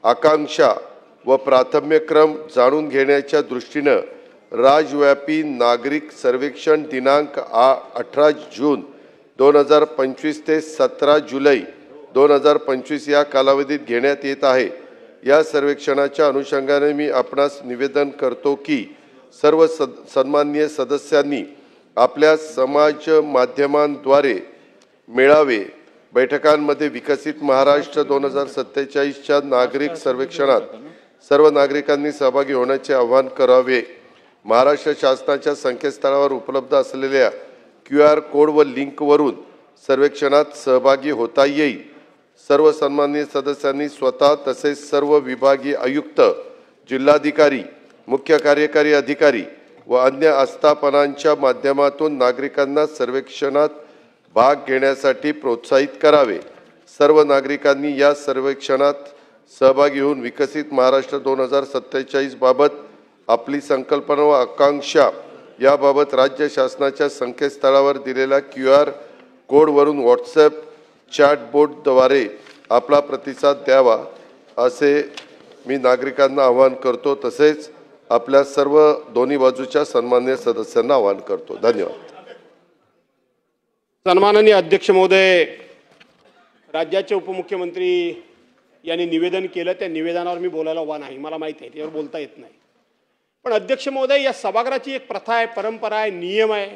आकांक्षा व प्राथम्यक्रम जाणून घेण्याच्या दृष्टीने राज्यव्यापी नागरिक सर्वेक्षण दिनांक 18 जून 2025 ते 17 जुलै 2025 या कालावधीत घेण्यात येत आहे। या सर्वेक्षणाच्या अनुषंगाने मी आपणास निवेदन करतो की सर्व सन्माननीय सदस्यांनी आपल्या समाज माध्यमांद्वारे मेळावे बैठकांमध्ये विकसित महाराष्ट्र 2047च्या नागरिक सर्वेक्षणात सर्व नागरिकांनी सहभागी होण्याचे आवाहन करावे। महाराष्ट्र शासनाच्या संकेतस्थळावर उपलब्ध असलेल्या QR कोड व लिंकवरून सर्वेक्षणात सहभागी होता येईल। सर्व सन्माननीय सदस्यांनी स्वतः तसेच सर्व विभागीय आयुक्त, जिल्हाधिकारी, मुख्य कार्यकारी अधिकारी व अन्य आस्थापनांच्या माध्यमातून नागरिकांना सर्वेक्षणात भाग घेण्यासाठी प्रोत्साहित करावे। सर्व नागरिकांनी या सर्वेक्षणात सहभागी होऊन विकसित महाराष्ट्र 2047 बाबत आपली संकल्पना व आकांक्षा याबाबत राज्य शासनाच्या संकेतस्थळावर दिलेल्या QR कोडवरून WhatsApp चॅटबोटद्वारे आपला प्रतिसाद द्यावा असे मी नागरिकांना आवाहन करतो। तसेच आपल्या सर्व दोन्ही बाजूच्या सन्माननीय सदस्यांना आवाहन करतो। धन्यवाद। सन्माननीय अध्यक्ष महोदय, राज्याचे उपमुख्यमंत्री यांनी निवेदन केलं, त्या निवेदनावर मी बोलायला उभा नाही, मला माहिती आहे त्यावर बोलता येत नाही। पण अध्यक्ष महोदय, या सभागृहाची एक प्रथा आहे, परंपरा आहे, नियम आहे